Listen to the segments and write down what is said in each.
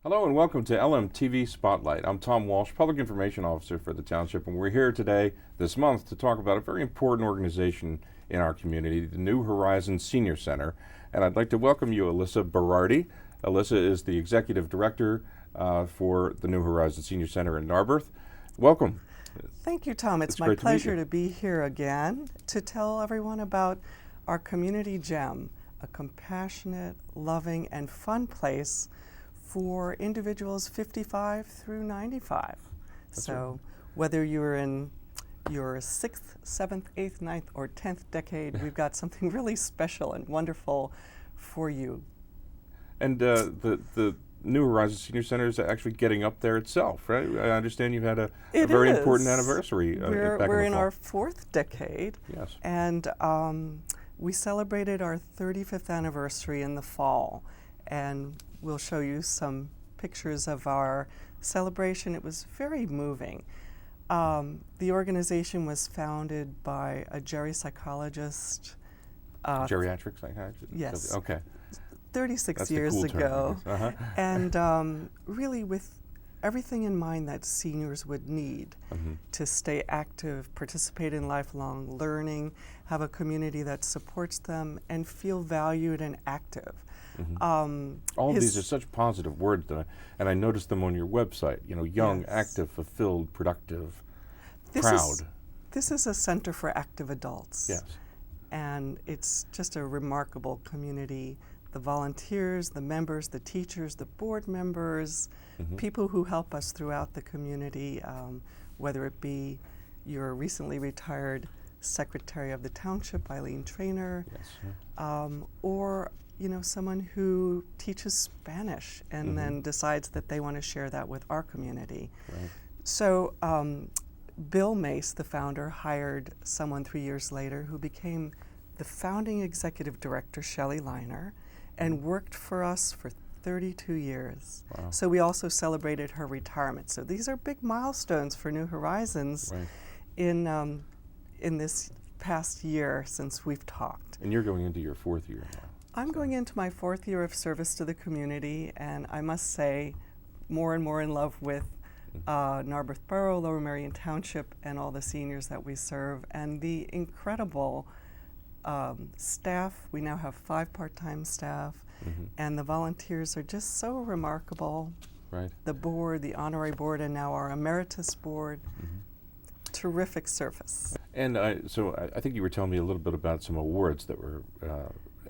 Hello and welcome to LMTV Spotlight. I'm Tom Walsh, Public Information Officer for the Township, and we're here today, this month, to talk about a very important organization in our community, the New Horizons Senior Center. And I'd like to welcome you, Alyssa Berardi. Alyssa is the Executive Director for the New Horizons Senior Center in Narberth. Welcome. Thank you, Tom. It's my pleasure to be here again to tell everyone about our community gem, a compassionate, loving, and fun place for individuals 55 through 95. That's so right. Whether you're in your 6th, 7th, 8th, 9th, or 10th decade, we've got something really special and wonderful for you. And the New Horizons Senior Center is actually getting up there itself, right? I understand you've had a very important anniversary. We're in our 4th decade. Yes. And we celebrated our 35th anniversary in the fall. And we'll show you some pictures of our celebration. It was very moving. The organization was founded by a psychologist. Geriatric psychiatrist? Yes. Okay. 36 That's years the cool ago. Term, I guess. And really with everything in mind that seniors would need to stay active, participate in lifelong learning, have a community that supports them, and feel valued and active. All of these are such positive words, and I noticed them on your website. You know, young, Yes. active, fulfilled, productive, This proud. This is a center for active adults. Yes. And it's just a remarkable community. The volunteers, the members, the teachers, the board members, people who help us throughout the community, whether it be your recently retired Secretary of the Township, Eileen Traynor, Yes. or someone who teaches Spanish and then decides that they want to share that with our community. Right. So Bill Mace, the founder, hired someone 3 years later who became the founding executive director, Shelley Liner, and worked for us for 32 years. Wow. So we also celebrated her retirement. So these are big milestones for New Horizons Right. in this past year since we've talked. And you're going into your 4th year now. I'm going into my 4th year of service to the community, and I must say, more and more in love with Narberth Borough, Lower Merion Township, and all the seniors that we serve, and the incredible staff. We now have 5 part-time staff, and the volunteers are just so remarkable. Right. The board, the honorary board, and now our emeritus board. Terrific service. And so I think you were telling me a little bit about some awards that were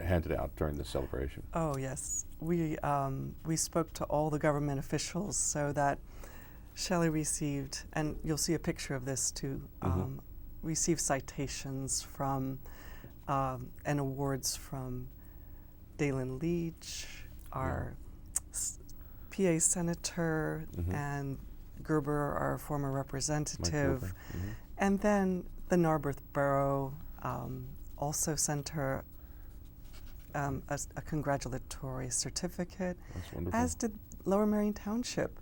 handed out during the celebration. Oh yes, we spoke to all the government officials so that Shelley received, and you'll see a picture of this too, received citations from and awards from Dalen Leach, our PA Senator, and Gerber, our former representative, and then the Narberth Borough also sent her a congratulatory certificate, That's wonderful. as did Lower Merion Township.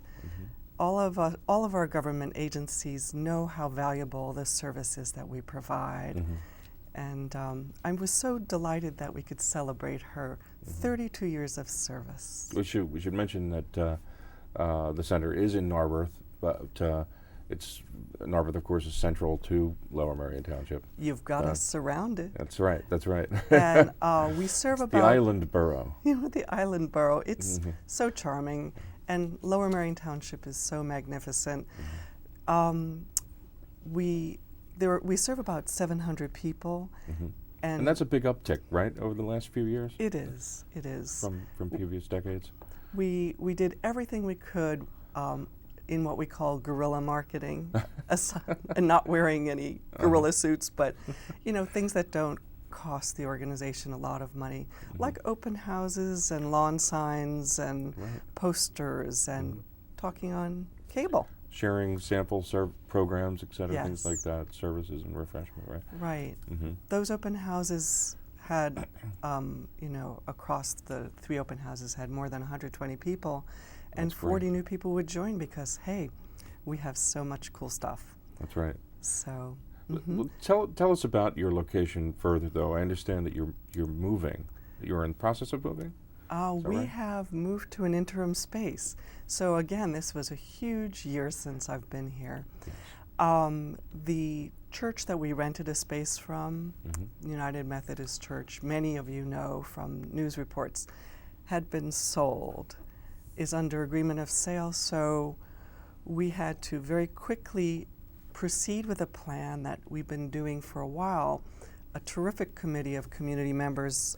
All of our government agencies know how valuable the service is that we provide. And I was so delighted that we could celebrate her 32 years of service. We should mention that the center is in Narberth, but Narberth, of course, is central to Lower Merion Township. You've got us surrounded. That's right. That's right. And we serve the about island borough. the island borough. It's so charming, and Lower Merion Township is so magnificent. We serve about 700 people, And that's a big uptick, right, over the last few years? It is. It is. From previous decades? We did everything we could in what we call guerrilla marketing, and not wearing any guerrilla suits, but things that don't cost the organization a lot of money, like open houses and lawn signs and posters and talking on cable. Sharing sample programs, et cetera, Yes. things like that, services and refreshment, right? Right. Those open houses had, across the 3 open houses had more than 120 people, and That's 40 great. new people would join because, hey, we have so much cool stuff. That's right. So, Well, tell us about your location further, though. I understand that you're moving. You're in the process of moving? Is that We right? have moved to an interim space. So again, this was a huge year since I've been here. Yes. The church that we rented a space from, Mm-hmm. United Methodist Church, many of you know from news reports, had been sold, is under agreement of sale. So we had to very quickly proceed with a plan that we've been doing for a while. A terrific committee of community members,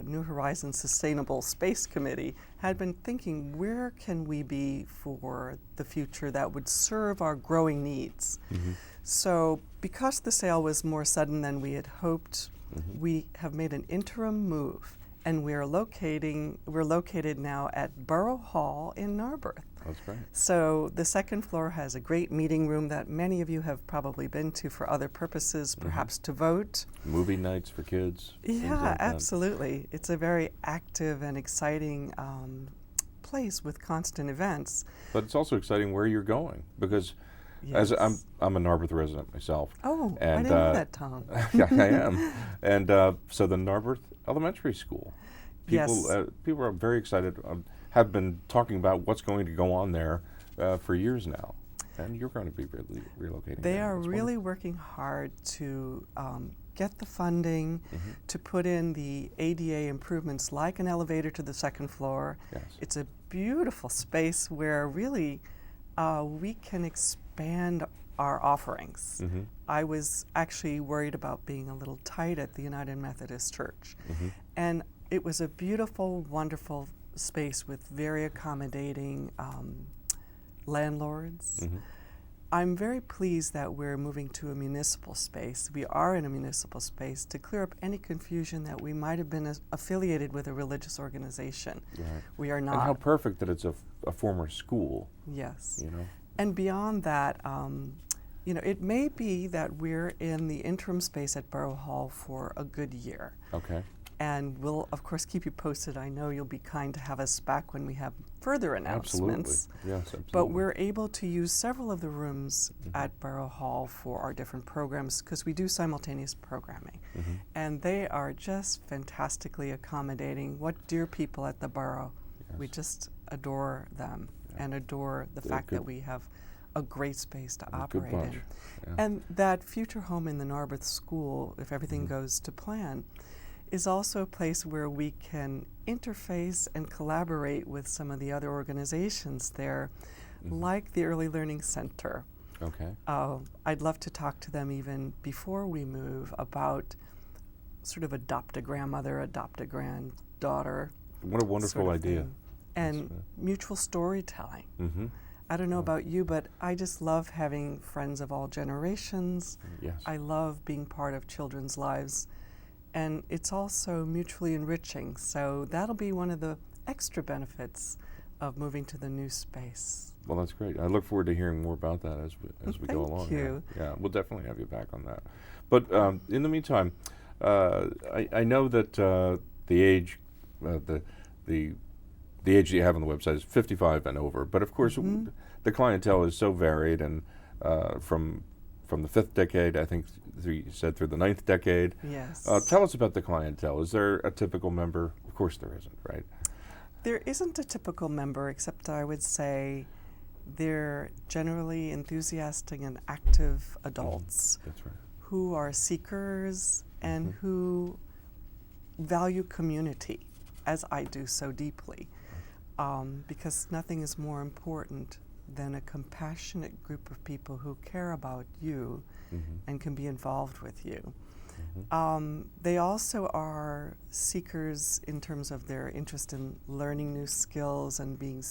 New Horizons Sustainable Space Committee, had been thinking, where can we be for the future that would serve our growing needs? Mm-hmm. So because the sale was more sudden than we had hoped, Mm-hmm. we have made an interim move, and we're located now at Borough Hall in Narberth. That's great. So the second floor has a great meeting room that many of you have probably been to for other purposes, perhaps to vote. Movie nights for kids. things Yeah, like that. absolutely. It's a very active and exciting place with constant events. But it's also exciting where you're going because, as Yes. I'm a Narberth resident myself. Oh, I and, didn't know that, Tom. Yeah, I am. And so the Narberth Elementary School. People, Yes. people are very excited. Have been talking about what's going to go on there for years now, and you're going to be relocating. They there. are That's really working hard to get the funding, Mm-hmm. to put in the ADA improvements like an elevator to the second floor. Yes. It's a beautiful space where really we can expand our offerings. Mm-hmm. I was actually worried about being a little tight at the United Methodist Church. Mm-hmm. And it was a beautiful, wonderful space with very accommodating landlords. Mm-hmm. I'm very pleased that we're moving to a municipal space. We are in a municipal space to clear up any confusion that we might have been affiliated with a religious organization. Right. We are not. And how perfect that it's a former school. Yes. You know. And beyond that, it may be that we're in the interim space at Borough Hall for a good year. Okay. And we'll, of course, keep you posted. I know you'll be kind to have us back when we have further announcements. Absolutely. Yes, absolutely. But we're able to use several of the rooms at Borough Hall for our different programs because we do simultaneous programming. Mm-hmm. And they are just fantastically accommodating. What dear people at the borough. Yes. We just adore them and adore the They're fact good. that we have a great space to A good operate bunch. in. Yeah. And that future home in the Narberth School, if everything goes to plan, is also a place where we can interface and collaborate with some of the other organizations there, like the Early Learning Center. Okay. I'd love to talk to them even before we move about sort of adopt a grandmother, adopt a granddaughter. What a wonderful sort of idea. thing. And mutual storytelling. Mm-hmm. I don't know about you, but I just love having friends of all generations. Yes. I love being part of children's lives. And it's also mutually enriching. So that'll be one of the extra benefits of moving to the new space. Well, that's great. I look forward to hearing more about that as we go along. Thank you. Yeah, we'll definitely have you back on that. But in the meantime, I know that the age, the age that you have on the website is 55 and over. But of course, the clientele is so varied, and from the 5th decade, I think you said through the 9th decade. Yes. Tell us about the clientele. Is there a typical member? Of course, there isn't, right? There isn't a typical member, except I would say they're generally enthusiastic and active adults That's right. who are seekers and who value community, as I do so deeply, because nothing is more important than a compassionate group of people who care about you and can be involved with you. They also are seekers in terms of their interest in learning new skills and being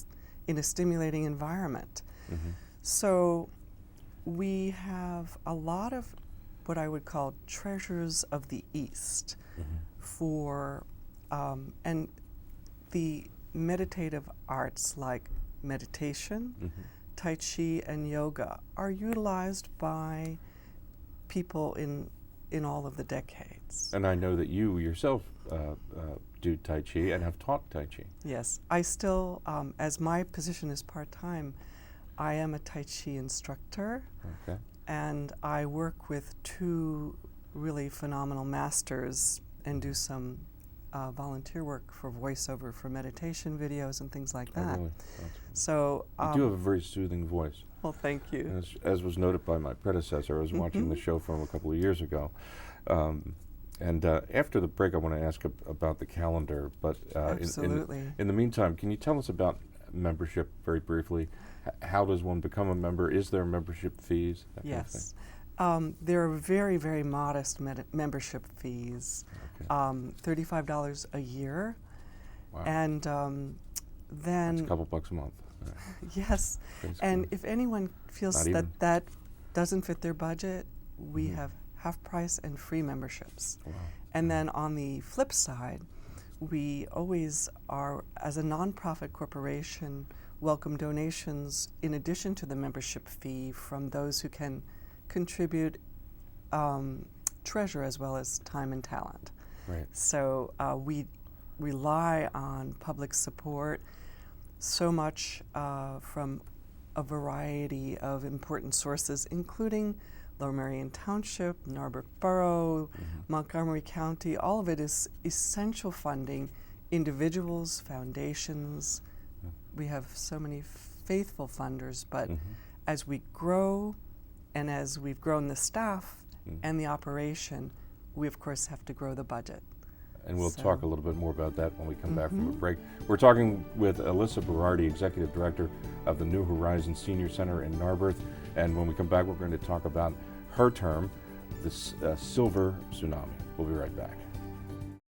in a stimulating environment. So we have a lot of what I would call treasures of the East for, and the meditative arts like meditation, Tai Chi, and yoga are utilized by people in all of the decades. And I know that you yourself do Tai Chi and have taught Tai Chi. Yes, I still, as my position is part-time, I am a Tai Chi instructor, Okay. and I work with 2 really phenomenal masters and do some volunteer work for voiceover for meditation videos and things like Oh, that. really? That's- So, You do have a very soothing voice. well, thank you. As was noted by my predecessor, I was watching the show from a couple of years ago. After the break, I want to ask about the calendar. But Absolutely. in the meantime, can you tell us about membership very briefly? How does one become a member? Is there membership fees? That kind of thing? Yes. There are very, very modest membership fees, Okay. $35 a year. Wow. And then, That's a couple bucks a month. yes, Basically. and if anyone feels Not that even. that doesn't fit their budget, we Mhm. have half price and free memberships. Wow. And then on the flip side, we always are, as a nonprofit corporation, welcome donations in addition to the membership fee from those who can contribute treasure as well as time and talent. Right. So we rely on public support so much from a variety of important sources, including Lower Merion Township, Narberth Borough, Montgomery County. All of it is essential funding, individuals, foundations. We have so many faithful funders, but as we grow and as we've grown the staff and the operation, we of course have to grow the budget. And we'll So- talk a little bit more about that when we come back from a break. We're talking with Alyssa Berardi, Executive Director of the New Horizons Senior Center in Narberth. And when we come back, we're going to talk about her term, the Silver Tsunami. We'll be right back.